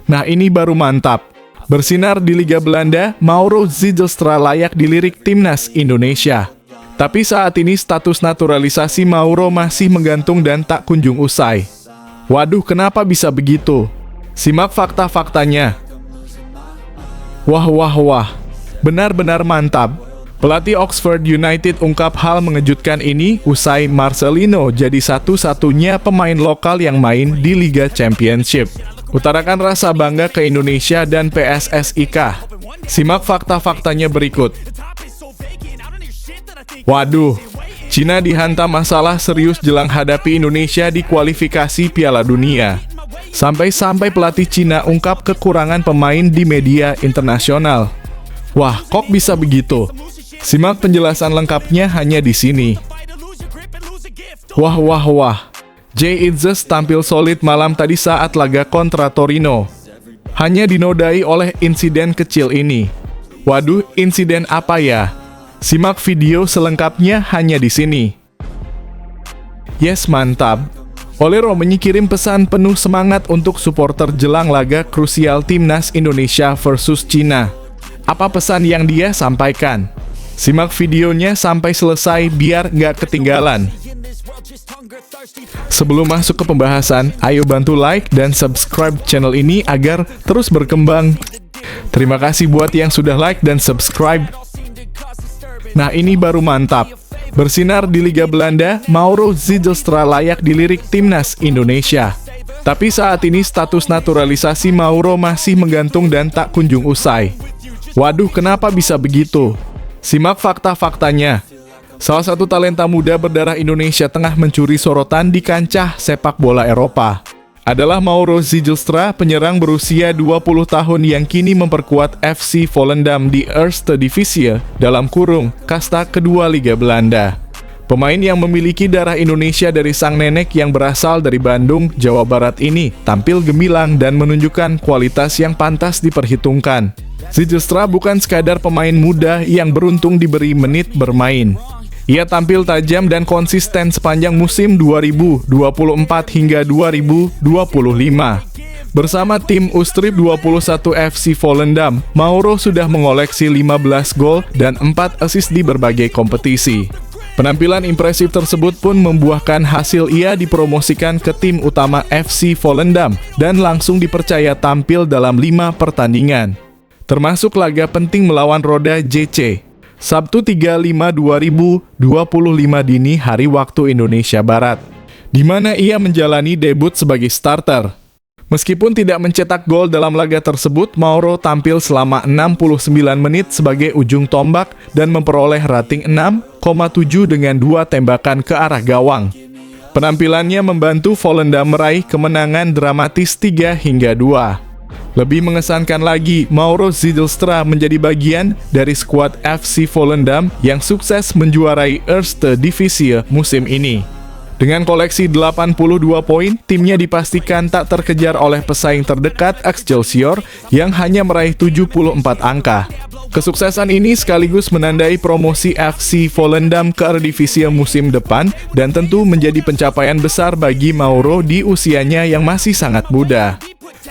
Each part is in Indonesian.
Nah ini baru mantap. Bersinar di Liga Belanda, Mauro Zijlstra layak dilirik timnas Indonesia. Tapi saat ini status naturalisasi Mauro masih menggantung dan tak kunjung usai. Waduh, kenapa bisa begitu? Simak fakta-faktanya. Wah, benar-benar mantap. Pelatih Oxford United ungkap hal mengejutkan ini usai Marcelino jadi satu-satunya pemain lokal yang main di Liga Championship. Utarakan rasa bangga ke Indonesia dan PSSI-kah? Simak fakta-faktanya berikut. Waduh, Cina dihantam masalah serius jelang hadapi Indonesia di kualifikasi Piala Dunia. Sampai-sampai pelatih Cina ungkap kekurangan pemain di media internasional. Wah, kok bisa begitu? Simak penjelasan lengkapnya hanya di sini. Wah. Jay Itzes tampil solid malam tadi saat laga kontra Torino. Hanya dinodai oleh insiden kecil ini. Waduh, insiden apa ya? Simak video selengkapnya hanya di sini. Yes, mantap. Olero menyikirim pesan penuh semangat untuk supporter jelang laga krusial timnas Indonesia versus Cina. Apa pesan yang dia sampaikan? Simak videonya sampai selesai biar nggak ketinggalan. Sebelum masuk ke pembahasan, ayo bantu like dan subscribe channel ini agar terus berkembang. Terima kasih buat yang sudah like dan subscribe. Nah ini baru mantap. Bersinar di Liga Belanda, Mauro Zijlstra layak dilirik timnas Indonesia. Tapi saat ini status naturalisasi Mauro masih menggantung dan tak kunjung usai. Waduh, kenapa bisa begitu? Simak fakta-faktanya. Salah satu talenta muda berdarah Indonesia tengah mencuri sorotan di kancah sepak bola Eropa adalah Mauro Zijlstra, penyerang berusia 20 tahun yang kini memperkuat FC Volendam di Eerste Divisie (kasta kedua Liga Belanda. Pemain yang memiliki darah Indonesia dari sang nenek yang berasal dari Bandung, Jawa Barat ini tampil gemilang dan menunjukkan kualitas yang pantas diperhitungkan. Zijlstra bukan sekadar pemain muda yang beruntung diberi menit bermain. Ia tampil tajam dan konsisten sepanjang musim 2024 hingga 2025. Bersama tim U-Strip 21 FC Volendam, Mauro sudah mengoleksi 15 gol dan 4 assist di berbagai kompetisi. Penampilan impresif tersebut pun membuahkan hasil ia dipromosikan ke tim utama FC Volendam dan langsung dipercaya tampil dalam 5 pertandingan, termasuk laga penting melawan Roda JC. Sabtu 3/5/2025 dini hari waktu Indonesia Barat, di mana ia menjalani debut sebagai starter. Meskipun tidak mencetak gol dalam laga tersebut, Mauro tampil selama 69 menit sebagai ujung tombak dan memperoleh rating 6,7 dengan 2 tembakan ke arah gawang. Penampilannya membantu Volendam meraih kemenangan dramatis 3-2. Lebih mengesankan lagi, Mauro Zijlstra menjadi bagian dari skuad FC Volendam yang sukses menjuarai Eerste Divisie musim ini. Dengan koleksi 82 poin, timnya dipastikan tak terkejar oleh pesaing terdekat Excelsior yang hanya meraih 74 angka. Kesuksesan ini sekaligus menandai promosi FC Volendam ke Eredivisie musim depan dan tentu menjadi pencapaian besar bagi Mauro di usianya yang masih sangat muda.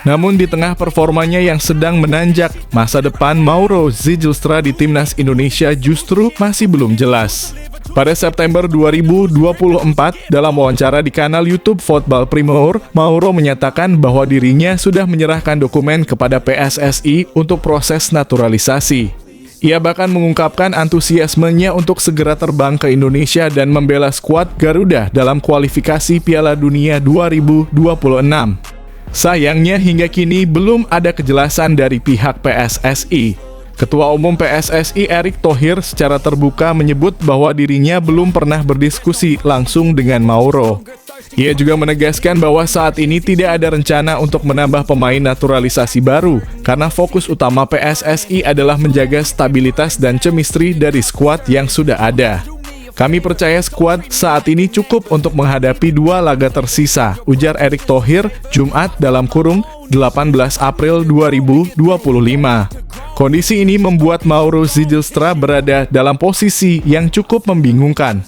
Namun di tengah performanya yang sedang menanjak, masa depan Mauro Zijlstra di timnas Indonesia justru masih belum jelas. Pada September 2024, dalam wawancara di kanal YouTube Football Primeur, Mauro menyatakan bahwa dirinya sudah menyerahkan dokumen kepada PSSI untuk proses naturalisasi. Ia bahkan mengungkapkan antusiasmenya untuk segera terbang ke Indonesia dan membela skuad Garuda dalam kualifikasi Piala Dunia 2026. Sayangnya hingga kini belum ada kejelasan dari pihak PSSI. Ketua Umum PSSI Erick Thohir secara terbuka menyebut bahwa dirinya belum pernah berdiskusi langsung dengan Mauro. Ia juga menegaskan bahwa saat ini tidak ada rencana untuk menambah pemain naturalisasi baru, karena fokus utama PSSI adalah menjaga stabilitas dan chemistry dari skuad yang sudah ada. Kami percaya skuad saat ini cukup untuk menghadapi 2 laga tersisa, ujar Erick Thohir Jumat (18 April 2025). Kondisi ini membuat Mauro Zijlstra berada dalam posisi yang cukup membingungkan.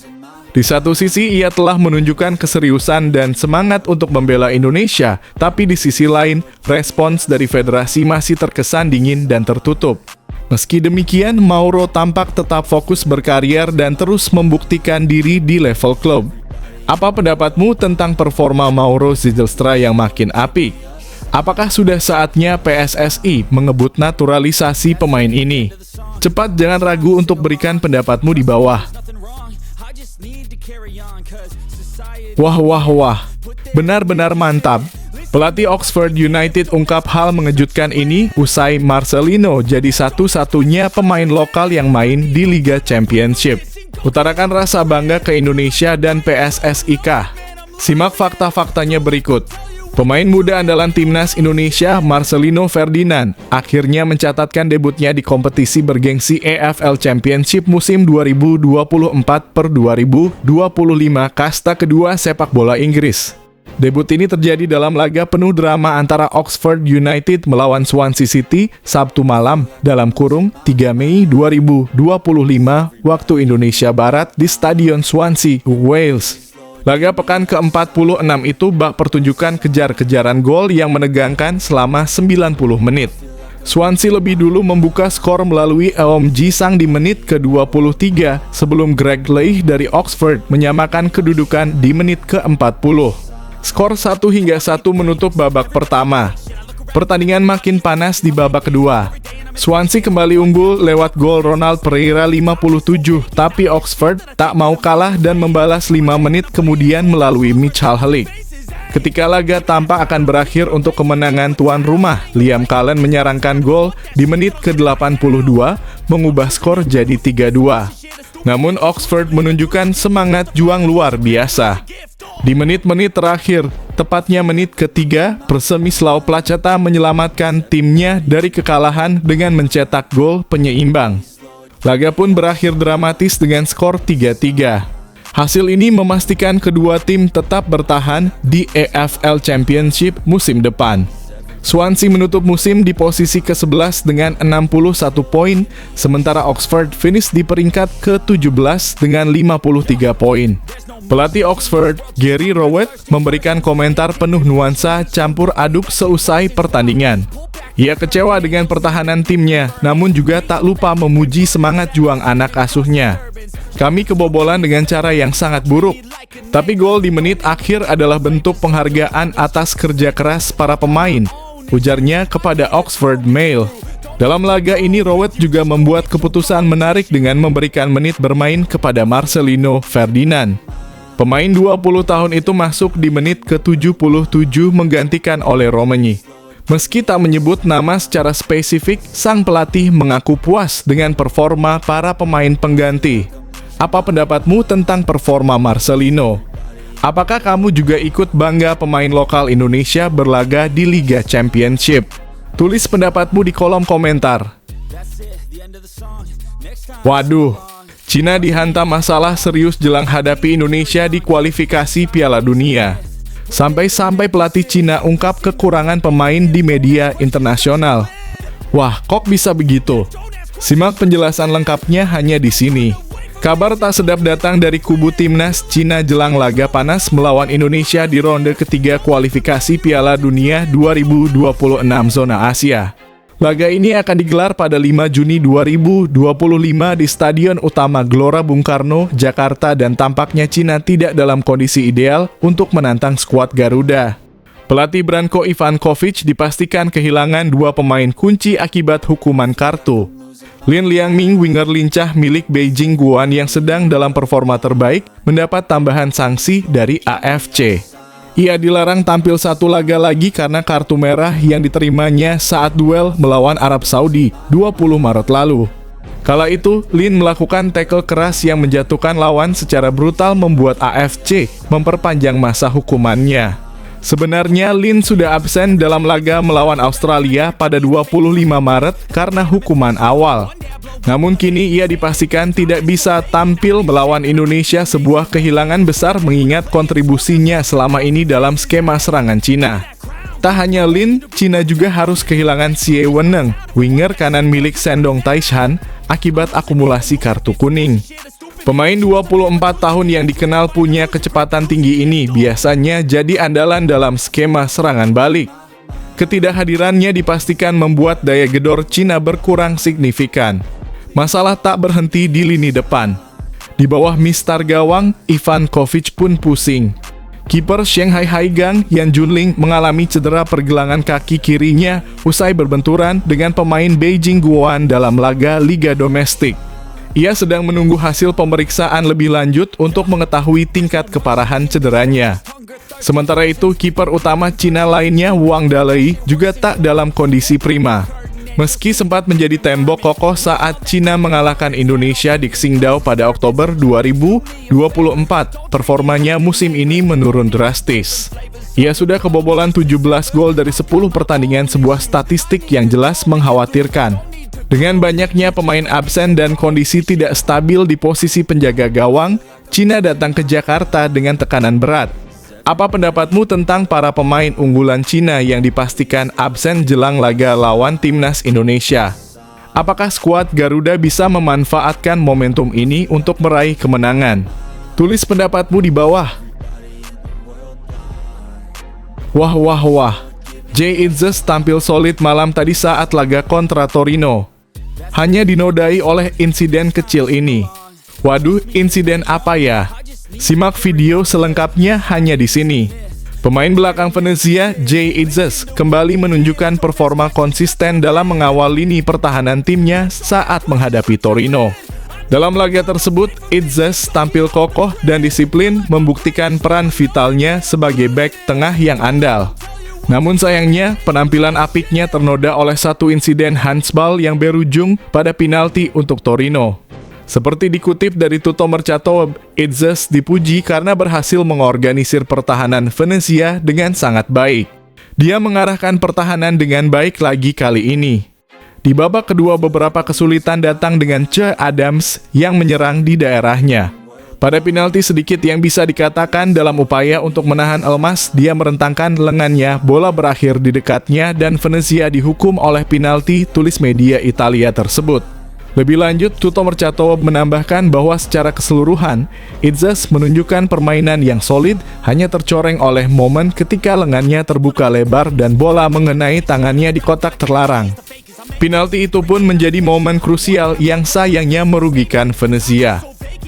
Di satu sisi, ia telah menunjukkan keseriusan dan semangat untuk membela Indonesia, tapi di sisi lain, respons dari federasi masih terkesan dingin dan tertutup. Meski demikian, Mauro tampak tetap fokus berkarier dan terus membuktikan diri di level klub. Apa pendapatmu tentang performa Mauro Zijlstra yang makin apik? Apakah sudah saatnya PSSI mengebut naturalisasi pemain ini? Cepat, jangan ragu untuk berikan pendapatmu di bawah. Wah, benar-benar mantap. Pelatih Oxford United ungkap hal mengejutkan ini usai Marcelino jadi satu-satunya pemain lokal yang main di Liga Championship. Utarakan rasa bangga ke Indonesia dan PSSI-kah? Simak fakta-faktanya berikut. Pemain muda andalan timnas Indonesia, Marcelino Ferdinand, akhirnya mencatatkan debutnya di kompetisi bergengsi EFL Championship musim 2024/2025 kasta kedua sepak bola Inggris. Debut ini terjadi dalam laga penuh drama antara Oxford United melawan Swansea City Sabtu malam (3 Mei 2025 waktu Indonesia Barat di Stadion Swansea, Wales. Laga pekan ke-46 itu bak pertunjukan kejar-kejaran gol yang menegangkan selama 90 menit. Swansea lebih dulu membuka skor melalui Eom Ji-sang di menit ke-23 sebelum Greg Leigh dari Oxford menyamakan kedudukan di menit ke-40. Skor 1-1 menutup babak pertama. Pertandingan makin panas di babak kedua. Swansea kembali unggul lewat gol Ronald Pereira 57, tapi Oxford tak mau kalah dan membalas 5 menit kemudian melalui Michael Halik. Ketika laga tampak akan berakhir untuk kemenangan tuan rumah, Liam Cullen menyarangkan gol di menit ke-82, mengubah skor jadi 3-2. Namun Oxford menunjukkan semangat juang luar biasa. Di menit-menit terakhir, tepatnya menit ketiga, Persemislao Placata menyelamatkan timnya dari kekalahan dengan mencetak gol penyeimbang. Laga pun berakhir dramatis dengan skor 3-3. Hasil ini memastikan kedua tim tetap bertahan di EFL Championship musim depan. Swansea menutup musim di posisi ke-11 dengan 61 poin, sementara Oxford finish di peringkat ke-17 dengan 53 poin. Pelatih Oxford, Gary Rowett, memberikan komentar penuh nuansa campur aduk seusai pertandingan. Ia kecewa dengan pertahanan timnya, namun juga tak lupa memuji semangat juang anak asuhnya. Kami kebobolan dengan cara yang sangat buruk, tapi gol di menit akhir adalah bentuk penghargaan atas kerja keras para pemain, ujarnya kepada Oxford Mail. Dalam laga ini, Rowett juga membuat keputusan menarik dengan memberikan menit bermain kepada Marcelino Ferdinand. Pemain 20 tahun itu masuk di menit ke-77 menggantikan oleh Romagny. Meski tak menyebut nama secara spesifik, sang pelatih mengaku puas dengan performa para pemain pengganti. Apa pendapatmu tentang performa Marcelino? Apakah kamu juga ikut bangga pemain lokal Indonesia berlaga di Liga Championship? Tulis pendapatmu di kolom komentar. Waduh, Cina dihantam masalah serius jelang hadapi Indonesia di kualifikasi Piala Dunia. Sampai-sampai pelatih Cina ungkap kekurangan pemain di media internasional. Wah, kok bisa begitu? Simak penjelasan lengkapnya hanya di sini. Kabar tak sedap datang dari kubu timnas Cina jelang laga panas melawan Indonesia di ronde ketiga kualifikasi Piala Dunia 2026 zona Asia. Laga ini akan digelar pada 5 Juni 2025 di Stadion Utama Gelora Bung Karno, Jakarta, dan tampaknya Cina tidak dalam kondisi ideal untuk menantang skuad Garuda. Pelatih Branko Ivankovic dipastikan kehilangan 2 pemain kunci akibat hukuman kartu. Lin Liangming, winger lincah milik Beijing Guoan yang sedang dalam performa terbaik, mendapat tambahan sanksi dari AFC. Ia dilarang tampil 1 laga lagi karena kartu merah yang diterimanya saat duel melawan Arab Saudi 20 Maret lalu. Kala itu, Lin melakukan tackle keras yang menjatuhkan lawan secara brutal membuat AFC memperpanjang masa hukumannya. Sebenarnya Lin sudah absen dalam laga melawan Australia pada 25 Maret karena hukuman awal. Namun kini ia dipastikan tidak bisa tampil melawan Indonesia, sebuah kehilangan besar mengingat kontribusinya selama ini dalam skema serangan Cina. Tak hanya Lin, Cina juga harus kehilangan Xie Weneng, winger kanan milik Shandong Taishan, akibat akumulasi kartu kuning. Pemain 24 tahun yang dikenal punya kecepatan tinggi ini biasanya jadi andalan dalam skema serangan balik. Ketidakhadirannya dipastikan membuat daya gedor Cina berkurang signifikan. Masalah tak berhenti di lini depan. Di bawah mistar gawang, Ivan Kovic pun pusing. Kiper Shanghai Haigang, Yan Junling, mengalami cedera pergelangan kaki kirinya usai berbenturan dengan pemain Beijing Guoan dalam laga Liga Domestik. Ia sedang menunggu hasil pemeriksaan lebih lanjut untuk mengetahui tingkat keparahan cederanya. Sementara itu, kiper utama Cina lainnya Wang Dalei juga tak dalam kondisi prima. Meski sempat menjadi tembok kokoh saat Cina mengalahkan Indonesia di Qingdao pada Oktober 2024, performanya musim ini menurun drastis. Ia sudah kebobolan 17 gol dari 10 pertandingan, sebuah statistik yang jelas mengkhawatirkan. Dengan banyaknya pemain absen dan kondisi tidak stabil di posisi penjaga gawang, Cina datang ke Jakarta dengan tekanan berat. Apa pendapatmu tentang para pemain unggulan Cina yang dipastikan absen jelang laga lawan timnas Indonesia? Apakah skuad Garuda bisa memanfaatkan momentum ini untuk meraih kemenangan? Tulis pendapatmu di bawah. Wah. Jay Itzes tampil solid malam tadi saat laga kontra Torino. Hanya dinodai oleh insiden kecil ini. Waduh, insiden apa ya? Simak video selengkapnya hanya di sini. Pemain belakang Venezia, Jay Itzes, kembali menunjukkan performa konsisten dalam mengawal lini pertahanan timnya saat menghadapi Torino. Dalam laga tersebut, Itzes tampil kokoh dan disiplin, membuktikan peran vitalnya sebagai bek tengah yang andal. Namun sayangnya, penampilan apiknya ternoda oleh satu insiden handsball yang berujung pada penalti untuk Torino. Seperti dikutip dari Tutto Mercato, Itzes dipuji karena berhasil mengorganisir pertahanan Venezia dengan sangat baik. Dia mengarahkan pertahanan dengan baik lagi kali ini. Di babak kedua, beberapa kesulitan datang dengan Che Adams yang menyerang di daerahnya. Pada penalti sedikit yang bisa dikatakan dalam upaya untuk menahan Elmas, dia merentangkan lengannya, bola berakhir di dekatnya dan Venezia dihukum oleh penalti, tulis media Italia tersebut. Lebih lanjut, Tutto Mercato menambahkan bahwa secara keseluruhan, Itzes menunjukkan permainan yang solid, hanya tercoreng oleh momen ketika lengannya terbuka lebar dan bola mengenai tangannya di kotak terlarang. Penalti itu pun menjadi momen krusial yang sayangnya merugikan Venezia.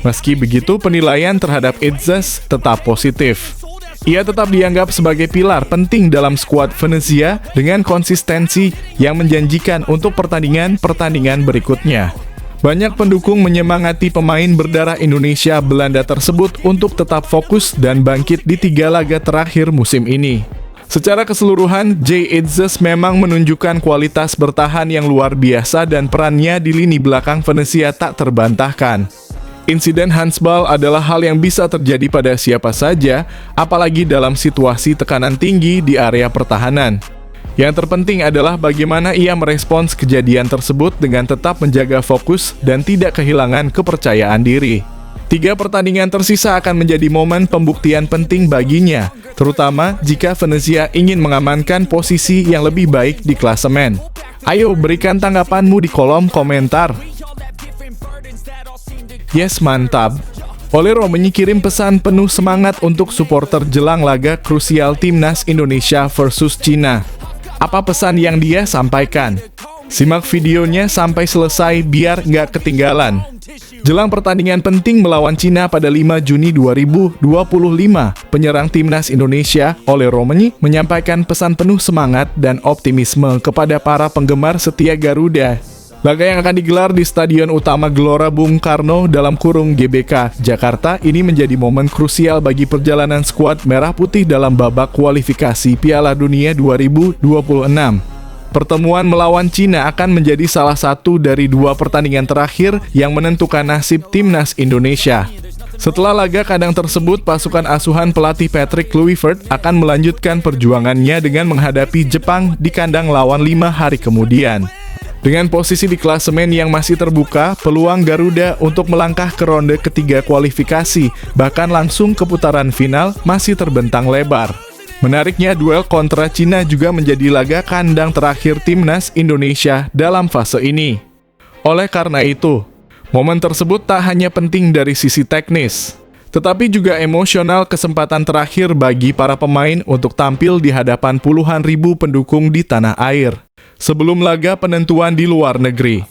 Meski begitu, penilaian terhadap Itzes tetap positif. Ia tetap dianggap sebagai pilar penting dalam skuad Venezia dengan konsistensi yang menjanjikan untuk pertandingan-pertandingan berikutnya. Banyak pendukung menyemangati pemain berdarah Indonesia Belanda tersebut untuk tetap fokus dan bangkit di 3 laga terakhir musim ini. Secara keseluruhan, Jay Itzes memang menunjukkan kualitas bertahan yang luar biasa dan perannya di lini belakang Venezia tak terbantahkan. Insiden handsball adalah hal yang bisa terjadi pada siapa saja, apalagi dalam situasi tekanan tinggi di area pertahanan. Yang terpenting adalah bagaimana ia merespons kejadian tersebut dengan tetap menjaga fokus dan tidak kehilangan kepercayaan diri. 3 pertandingan tersisa akan menjadi momen pembuktian penting baginya, terutama jika Venezia ingin mengamankan posisi yang lebih baik di klasemen. Ayo berikan tanggapanmu di kolom komentar. Yes, mantap. Olero menyikirim pesan penuh semangat untuk supporter jelang laga krusial timnas Indonesia versus Cina. Apa pesan yang dia sampaikan? Simak videonya sampai selesai biar nggak ketinggalan. Jelang pertandingan penting melawan Cina pada 5 Juni 2025, penyerang timnas Indonesia, Olero menyampaikan pesan penuh semangat dan optimisme kepada para penggemar setia Garuda. Laga yang akan digelar di Stadion Utama Gelora Bung Karno (GBK) Jakarta ini menjadi momen krusial bagi perjalanan skuad Merah Putih dalam babak kualifikasi Piala Dunia 2026. Pertemuan melawan Cina akan menjadi salah satu dari 2 pertandingan terakhir yang menentukan nasib timnas Indonesia. Setelah laga kandang tersebut, pasukan asuhan pelatih Patrick Kluivert akan melanjutkan perjuangannya dengan menghadapi Jepang di kandang lawan 5 hari kemudian. Dengan posisi di klasemen yang masih terbuka, peluang Garuda untuk melangkah ke ronde ketiga kualifikasi, bahkan langsung ke putaran final, masih terbentang lebar. Menariknya, duel kontra Cina juga menjadi laga kandang terakhir timnas Indonesia dalam fase ini. Oleh karena itu, Momen tersebut tak hanya penting dari sisi teknis, tetapi juga emosional, kesempatan terakhir bagi para pemain untuk tampil di hadapan puluhan ribu pendukung di tanah air, sebelum laga penentuan di luar negeri.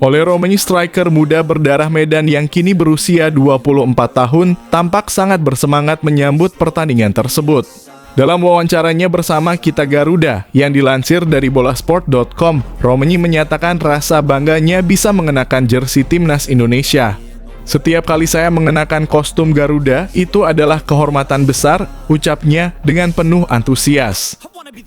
Oleh Romagnoli, striker muda berdarah Medan yang kini berusia 24 tahun, tampak sangat bersemangat menyambut pertandingan tersebut. Dalam wawancaranya bersama Kita Garuda yang dilansir dari bolasport.com, Romagnoli menyatakan rasa bangganya bisa mengenakan jersey timnas Indonesia. "Setiap kali saya mengenakan kostum Garuda, itu adalah kehormatan besar," ucapnya dengan penuh antusias.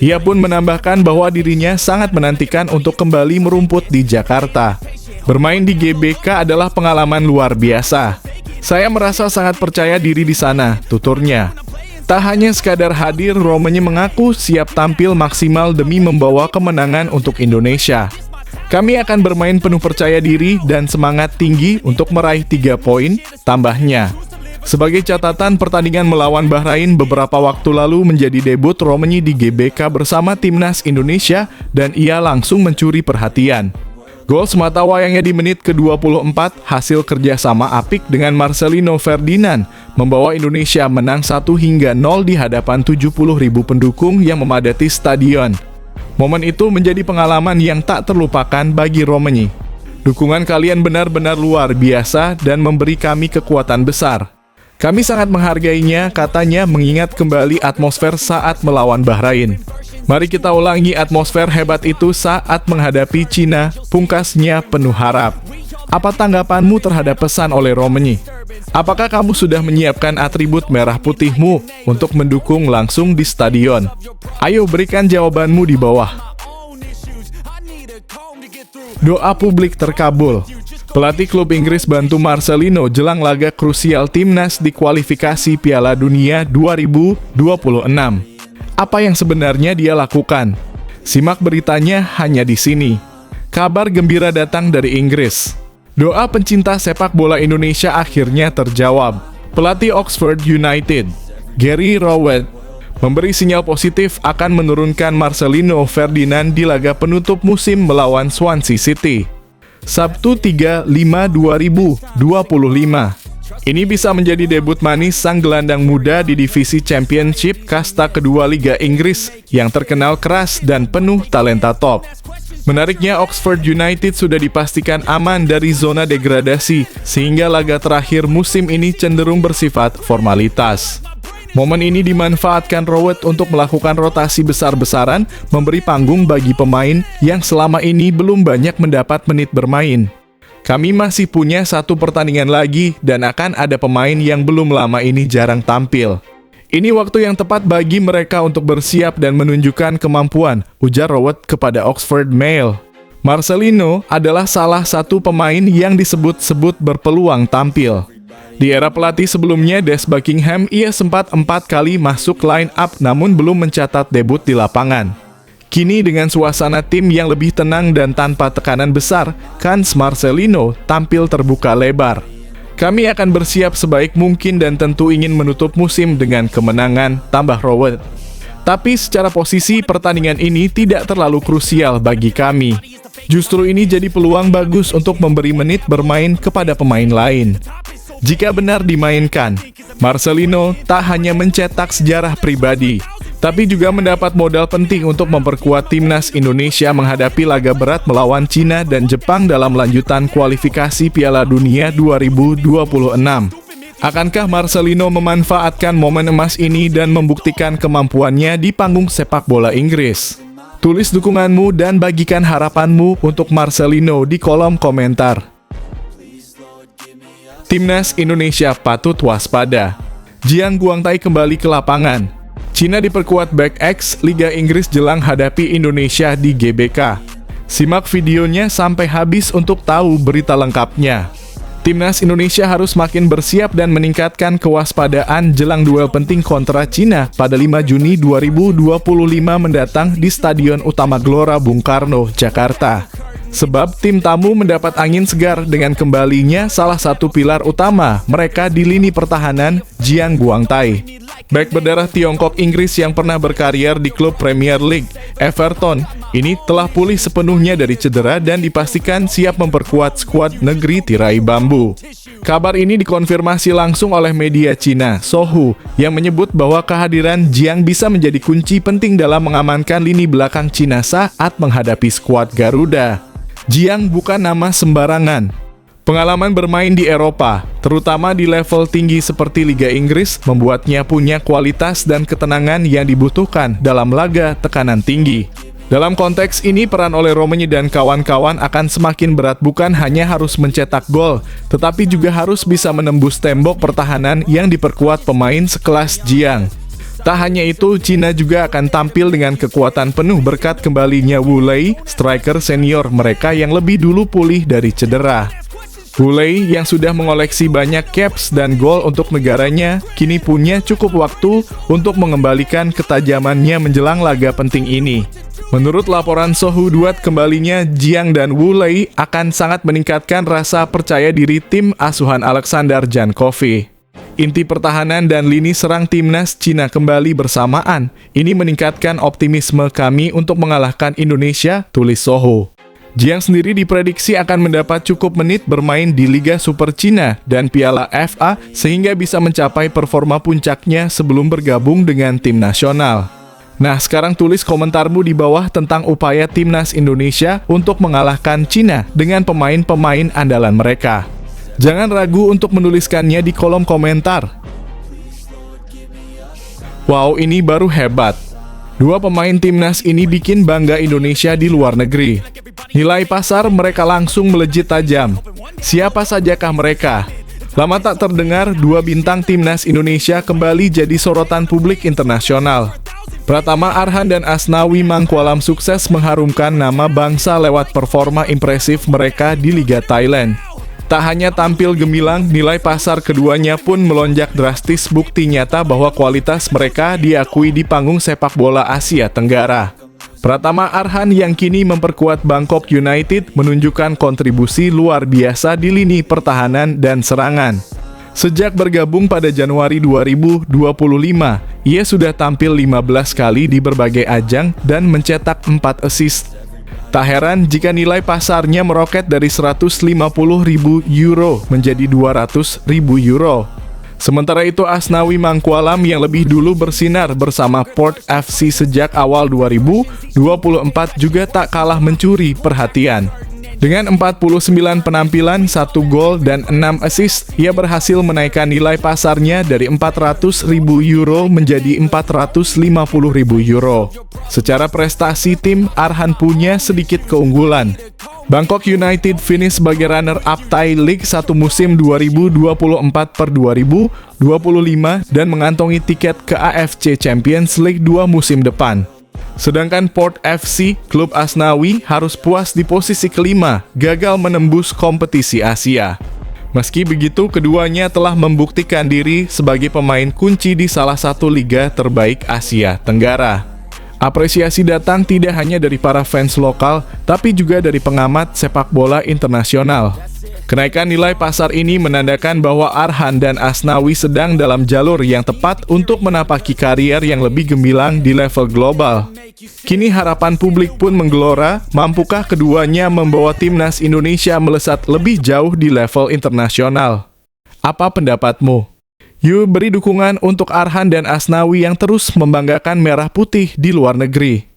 Ia pun menambahkan bahwa dirinya sangat menantikan untuk kembali merumput di Jakarta. "Bermain di GBK adalah pengalaman luar biasa. Saya merasa sangat percaya diri di sana," tuturnya. Tak hanya sekadar hadir, Romagnoli mengaku siap tampil maksimal demi membawa kemenangan untuk Indonesia. "Kami akan bermain penuh percaya diri dan semangat tinggi untuk meraih 3 poin, tambahnya. Sebagai catatan, pertandingan melawan Bahrain beberapa waktu lalu menjadi debut Romagnoli di GBK bersama timnas Indonesia dan ia langsung mencuri perhatian. Gol sematawayangnya di menit ke-24 hasil kerjasama apik dengan Marcelino Ferdinand membawa Indonesia menang 1-0 di hadapan 70.000 pendukung yang memadati stadion. Momen itu menjadi pengalaman yang tak terlupakan bagi Romagnoli. "Dukungan kalian benar-benar luar biasa dan memberi kami kekuatan besar. Kami sangat menghargainya," katanya mengingat kembali atmosfer saat melawan Bahrain. "Mari kita ulangi atmosfer hebat itu saat menghadapi Cina," pungkasnya penuh harap. Apa tanggapanmu terhadap pesan oleh Romagnoli? Apakah kamu sudah menyiapkan atribut merah putihmu untuk mendukung langsung di stadion? Ayo berikan jawabanmu di bawah. Doa publik terkabul. Pelatih klub Inggris bantu Marcelino jelang laga krusial timnas di kualifikasi Piala Dunia 2026. Apa yang sebenarnya dia lakukan? Simak beritanya hanya di sini. Kabar gembira datang dari Inggris. Doa pencinta sepak bola Indonesia akhirnya terjawab. Pelatih Oxford United, Gary Rowett, memberi sinyal positif akan menurunkan Marcelino Ferdinand di laga penutup musim melawan Swansea City, Sabtu 3/5/2025. Ini bisa menjadi debut manis sang gelandang muda di divisi Championship, kasta kedua Liga Inggris yang terkenal keras dan penuh talenta top. Menariknya, Oxford United sudah dipastikan aman dari zona degradasi, sehingga laga terakhir musim ini cenderung bersifat formalitas. Momen ini dimanfaatkan Rowett untuk melakukan rotasi besar-besaran, memberi panggung bagi pemain yang selama ini belum banyak mendapat menit bermain. "Kami masih punya 1 pertandingan lagi dan akan ada pemain yang belum lama ini jarang tampil. Ini waktu yang tepat bagi mereka untuk bersiap dan menunjukkan kemampuan," ujar Rowett kepada Oxford Mail. Marcelino adalah salah satu pemain yang disebut-sebut berpeluang tampil. Di era pelatih sebelumnya, Des Buckingham, ia sempat 4 kali masuk line up namun belum mencatat debut di lapangan. Kini dengan suasana tim yang lebih tenang dan tanpa tekanan besar, kans Marcelino tampil terbuka lebar. "Kami akan bersiap sebaik mungkin dan tentu ingin menutup musim dengan kemenangan," tambah Rowett. "Tapi secara posisi pertandingan ini tidak terlalu krusial bagi kami. Justru ini jadi peluang bagus untuk memberi menit bermain kepada pemain lain." Jika benar dimainkan, Marcelino tak hanya mencetak sejarah pribadi, tapi juga mendapat modal penting untuk memperkuat timnas Indonesia menghadapi laga berat melawan Cina dan Jepang dalam lanjutan kualifikasi Piala Dunia 2026. Akankah Marcelino memanfaatkan momen emas ini dan membuktikan kemampuannya di panggung sepak bola Inggris? Tulis dukunganmu dan bagikan harapanmu untuk Marcelino di kolom komentar. Timnas Indonesia patut waspada. Jiang Guangtai kembali ke lapangan. Cina diperkuat back X Liga Inggris jelang hadapi Indonesia di GBK. Simak videonya sampai habis untuk tahu berita lengkapnya. Timnas Indonesia harus makin bersiap dan meningkatkan kewaspadaan jelang duel penting kontra Cina pada 5 Juni 2025 mendatang di Stadion Utama Gelora Bung Karno, Jakarta. Sebab tim tamu mendapat angin segar dengan kembalinya salah satu pilar utama mereka di lini pertahanan, Jiang Guangtai. Bek berdarah Tiongkok Inggris yang pernah berkarier di klub Premier League, Everton, ini telah pulih sepenuhnya dari cedera dan dipastikan siap memperkuat skuad negeri tirai bambu. Kabar ini dikonfirmasi langsung oleh media Cina, Sohu, yang menyebut bahwa kehadiran Jiang bisa menjadi kunci penting dalam mengamankan lini belakang Cina saat menghadapi skuad Garuda. Jiang bukan nama sembarangan. Pengalaman bermain di Eropa, terutama di level tinggi seperti Liga Inggris, membuatnya punya kualitas dan ketenangan yang dibutuhkan dalam laga tekanan tinggi. Dalam konteks ini, peran oleh Romeni dan kawan-kawan akan semakin berat, bukan hanya harus mencetak gol, tetapi juga harus bisa menembus tembok pertahanan yang diperkuat pemain sekelas Jiang. Tak hanya itu, Cina juga akan tampil dengan kekuatan penuh berkat kembalinya Wu Lei, striker senior mereka yang lebih dulu pulih dari cedera. Wu Lei yang sudah mengoleksi banyak caps dan gol untuk negaranya, kini punya cukup waktu untuk mengembalikan ketajamannya menjelang laga penting ini. Menurut laporan Sohu, duet kembalinya Jiang dan Wu Lei akan sangat meningkatkan rasa percaya diri tim asuhan Alexander Jankovic. Inti pertahanan dan lini serang timnas Cina kembali bersamaan. Ini meningkatkan optimisme kami untuk mengalahkan Indonesia, tulis Sohu. Jiang sendiri diprediksi akan mendapat cukup menit bermain di Liga Super Cina dan Piala FA sehingga bisa mencapai performa puncaknya sebelum bergabung dengan tim nasional. Nah, sekarang tulis komentarmu di bawah tentang upaya timnas Indonesia untuk mengalahkan Cina dengan pemain-pemain andalan mereka. Jangan ragu untuk menuliskannya di kolom komentar. Wow, ini baru hebat. Dua pemain timnas ini bikin bangga Indonesia di luar negeri. Nilai pasar mereka langsung melejit tajam. Siapa sajakah mereka? Lama tak terdengar, dua bintang timnas Indonesia kembali jadi sorotan publik internasional. Pratama Arhan dan Asnawi Mangkualam sukses mengharumkan nama bangsa lewat performa impresif mereka di Liga Thailand. Tak hanya tampil gemilang, nilai pasar keduanya pun melonjak drastis, bukti nyata bahwa kualitas mereka diakui di panggung sepak bola Asia Tenggara. Pratama Arhan yang kini memperkuat Bangkok United menunjukkan kontribusi luar biasa di lini pertahanan dan serangan. Sejak bergabung pada Januari 2025, ia sudah tampil 15 kali di berbagai ajang dan mencetak 4 assist. Tak heran jika nilai pasarnya meroket dari 150.000 euro menjadi 200.000 euro. Sementara itu, Asnawi Mangkualam yang lebih dulu bersinar bersama Port FC sejak awal 2024 juga tak kalah mencuri perhatian. Dengan 49 penampilan, 1 gol, dan 6 assist, ia berhasil menaikkan nilai pasarnya dari 400.000 euro menjadi 450.000 euro. Secara prestasi tim, Arhan punya sedikit keunggulan. Bangkok United finish sebagai runner-up Thai League 1 musim 2024-2025 dan mengantongi tiket ke AFC Champions League 2 musim depan. Sedangkan Port FC, klub Asnawi, harus puas di posisi kelima, gagal menembus kompetisi Asia. Meski begitu, keduanya telah membuktikan diri sebagai pemain kunci di salah satu liga terbaik Asia Tenggara. Apresiasi datang tidak hanya dari para fans lokal, tapi juga dari pengamat sepak bola internasional. Kenaikan nilai pasar ini menandakan bahwa Arhan dan Asnawi sedang dalam jalur yang tepat untuk menapaki karier yang lebih gemilang di level global. Kini harapan publik pun menggelora, mampukah keduanya membawa timnas Indonesia melesat lebih jauh di level internasional? Apa pendapatmu? Yuk beri dukungan untuk Arhan dan Asnawi yang terus membanggakan merah putih di luar negeri.